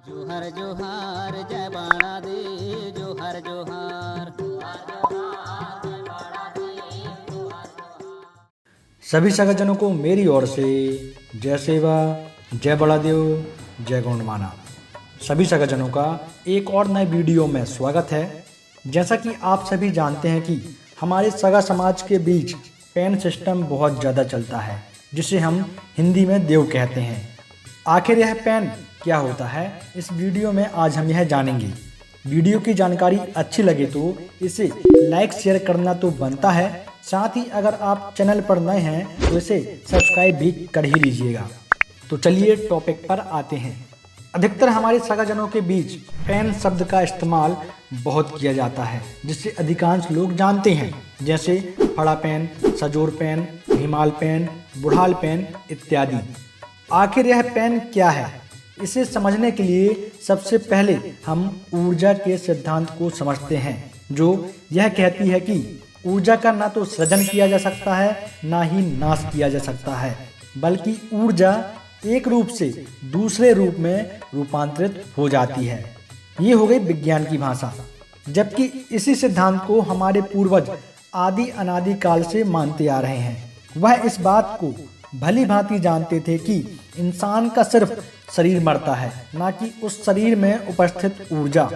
जोहर जोहार जय बाणा दे जोहर जोहार। सभी सगाजनों को मेरी ओर से जय सेवा, जय बड़ा देव, जय गौंडमाना। सभी सगाजनों का एक और नए वीडियो में स्वागत है। जैसा कि आप सभी जानते हैं कि हमारे सगा समाज के बीच पेन सिस्टम बहुत ज़्यादा चलता है, जिसे हम हिंदी में देव कहते हैं। आखिर यह पेन क्या होता है, इस वीडियो में आज हम यह जानेंगे। वीडियो की जानकारी अच्छी लगे तो इसे लाइक शेयर करना तो बनता है, साथ ही अगर आप चैनल पर नए हैं तो इसे सब्सक्राइब भी कर ही लीजिएगा। तो चलिए टॉपिक पर आते हैं। अधिकतर हमारे सगाजनों के बीच पेन शब्द का इस्तेमाल बहुत किया जाता है, जिससे अधिकांश लोग जानते हैं, जैसे फड़ा पेन, सजोर पेन, हिमाल पेन, बुढ़ाल पेन इत्यादि। आखिर यह पेन क्या है, इसे समझने के लिए सबसे पहले हम ऊर्जा के सिद्धांत को समझते हैं, जो यह कहती है कि ऊर्जा का ना तो सृजन किया जा सकता है, ना ही नाश किया जा सकता है, बल्कि ऊर्जा एक रूप से दूसरे रूप में रूपांतरित हो जाती है। ये हो गई विज्ञान की भाषा। जबकि इसी सिद्धांत को हमारे पूर्वज आदि अनादि काल से मानते आ रहे हैं। वह इस बात को भली भांति जानते थे कि इंसान का सिर्फ शरीर मरता है, ना कि उस शरीर में उपस्थित ऊर्जा।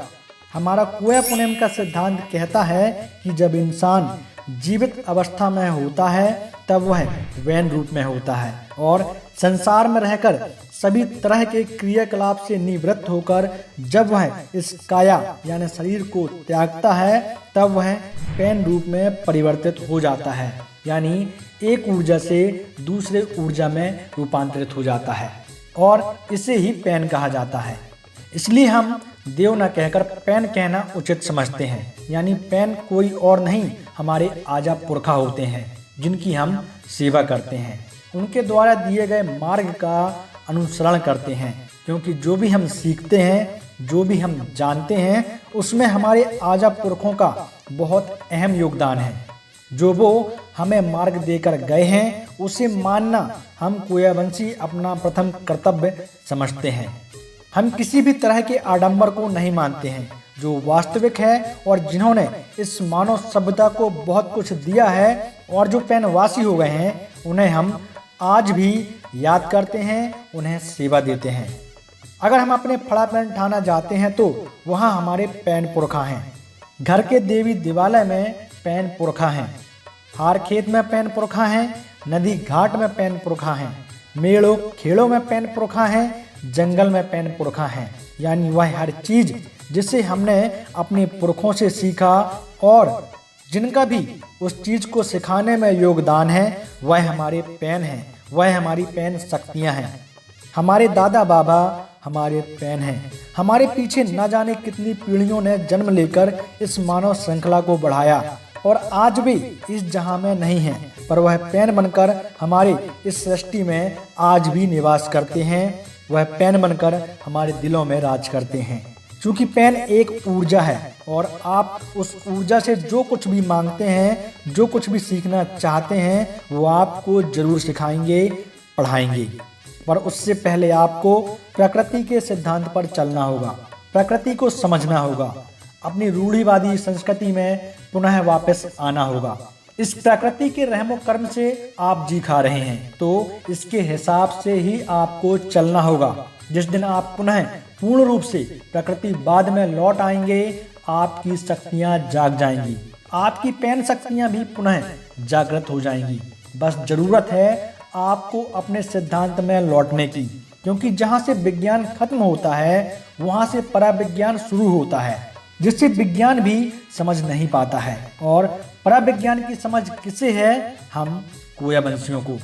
हमारा क्वोयापोनेम का सिद्धांत कहता है कि जब इंसान जीवित अवस्था में होता है तब वह वैन रूप में होता है, और संसार में रहकर सभी तरह के क्रियाकलाप से निवृत्त होकर जब वह इस काया यानी शरीर को त्यागता है तब वह पेन रूप में परिवर्तित हो जाता है, यानी एक ऊर्जा से दूसरे ऊर्जा में रूपांतरित हो जाता है, और इसे ही पेन कहा जाता है। इसलिए हम देव न कहकर पेन कहना उचित समझते हैं। यानी पेन कोई और नहीं, हमारे आजा पुरखा होते हैं, जिनकी हम सेवा करते हैं, उनके द्वारा दिए गए मार्ग का अनुसरण करते हैं। क्योंकि जो भी हम सीखते हैं, जो भी हम जानते हैं, उसमें हमारे आजा पुरखों का बहुत अहम योगदान है। जो वो हमें मार्ग देकर गए हैं, उसे मानना हम कोयावंशी अपना प्रथम कर्तव्य समझते हैं। हम किसी भी तरह के आडंबर को नहीं मानते हैं। जो वास्तविक है और जिन्होंने इस मानव सभ्यता को बहुत कुछ दिया है और जो पेनवासी हो गए हैं, उन्हें हम आज भी याद करते हैं, उन्हें सेवा देते हैं। अगर हम अपने फड़ा पेन ठाना जाते हैं तो वहाँ हमारे पेन पुरखा हैं। घर के देवी देवालय में पेन पुरखा हैं, हार खेत में पेन पुरखा हैं, नदी घाट में पेन पुरखा हैं, मेलों खेलों में पेन पुरखा हैं, जंगल में पेन पुरखा हैं। यानी वह हर चीज जिसे हमने अपने पुरखों से सीखा और जिनका भी उस चीज को सिखाने में योगदान है, वह हमारे पेन हैं, वह हमारी पेन शक्तियां हैं। हमारे दादा बाबा हमारे पेन हैं। हमारे पीछे न जाने कितनी पीढ़ियों ने जन्म लेकर इस मानव श्रृंखला को बढ़ाया और आज भी इस जहां में नहीं है, पर वह पेन बनकर हमारे इस सृष्टि में आज भी निवास करते हैं। वह पेन बनकर हमारे दिलों में राज करते हैं। क्योंकि पेन एक ऊर्जा है और आप उस ऊर्जा से जो कुछ भी मांगते हैं, जो कुछ भी सीखना चाहते हैं, वो आपको जरूर सिखाएंगे, पढ़ाएंगे। पर उससे पहले आपको प्रकृति के सिद्धांत पर चलना होगा, प्रकृति को समझना होगा, अपनी रूढ़िवादी संस्कृति में पुनः वापस आना होगा। इस प्रकृति के रहमो कर्म से आप जी खा रहे हैं, तो इसके हिसाब से ही आपको चलना होगा। जिस दिन आप पुनः पूर्ण रूप से प्रकृति बाद में लौट आएंगे, आपकी शक्तियां जाग जाएंगी, आपकी पेन शक्तियां भी पुनः जागृत हो जाएंगी। बस जरूरत है आपको अपने सिद्धांत में लौटने की, क्योंकि जहां से विज्ञान खत्म होता है, वहां से पराविज्ञान शुरू होता है, जिससे विज्ञान भी समझ नहीं पाता है। और पराविज्ञान की समझ किसे है? हम कोयावंशियों को।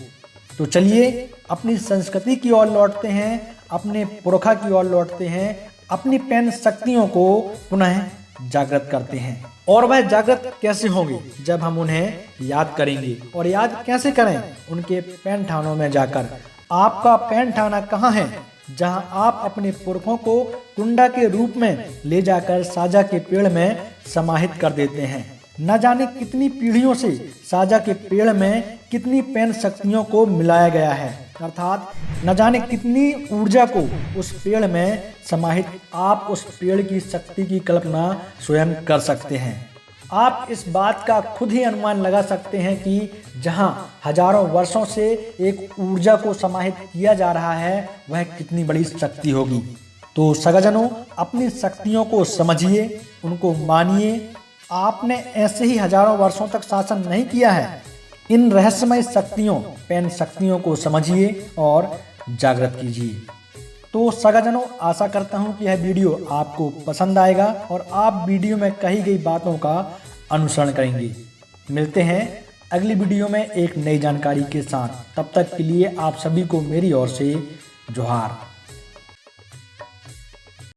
तो चलिए अपनी संस्कृति की ओर लौटते हैं, अपने पुरखा की ओर लौटते हैं, अपनी पेन शक्तियों को पुनः जागृत करते हैं। और वह जागृत कैसे होंगे? जब हम उन्हें याद करेंगे। और याद कैसे करें? उनके पेन ठानों में जाकर। आपका पेन ठाना कहाँ है? जहां आप अपने पुरखों को कुंडा के रूप में ले जाकर साजा के पेड़ में समाहित कर देते हैं। न जाने कितनी पीढ़ियों से साजा के पेड़ में कितनी पेन शक्तियों को मिलाया गया है, अर्थात न जाने कितनी ऊर्जा को उस पेड़ में समाहित, आप उस पेड़ की शक्ति की कल्पना स्वयं कर सकते हैं। आप इस बात का खुद ही अनुमान लगा सकते हैं कि जहां हजारों वर्षों से एक ऊर्जा को समाहित किया जा रहा है, वह कितनी बड़ी शक्ति होगी। तो सगाजनों, अपनी शक्तियों को समझिए, उनको मानिए। आपने ऐसे ही हजारों वर्षों तक शासन नहीं किया है। इन रहस्यमय शक्तियों, पैन शक्तियों को समझिए और जागृत कीजिए। तो सगाजनों, आशा करता हूं कि यह वीडियो आपको पसंद आएगा और आप वीडियो में कही गई बातों का अनुसरण करेंगे। मिलते हैं अगली वीडियो में एक नई जानकारी के साथ। तब तक के लिए आप सभी को मेरी ओर से जोहार।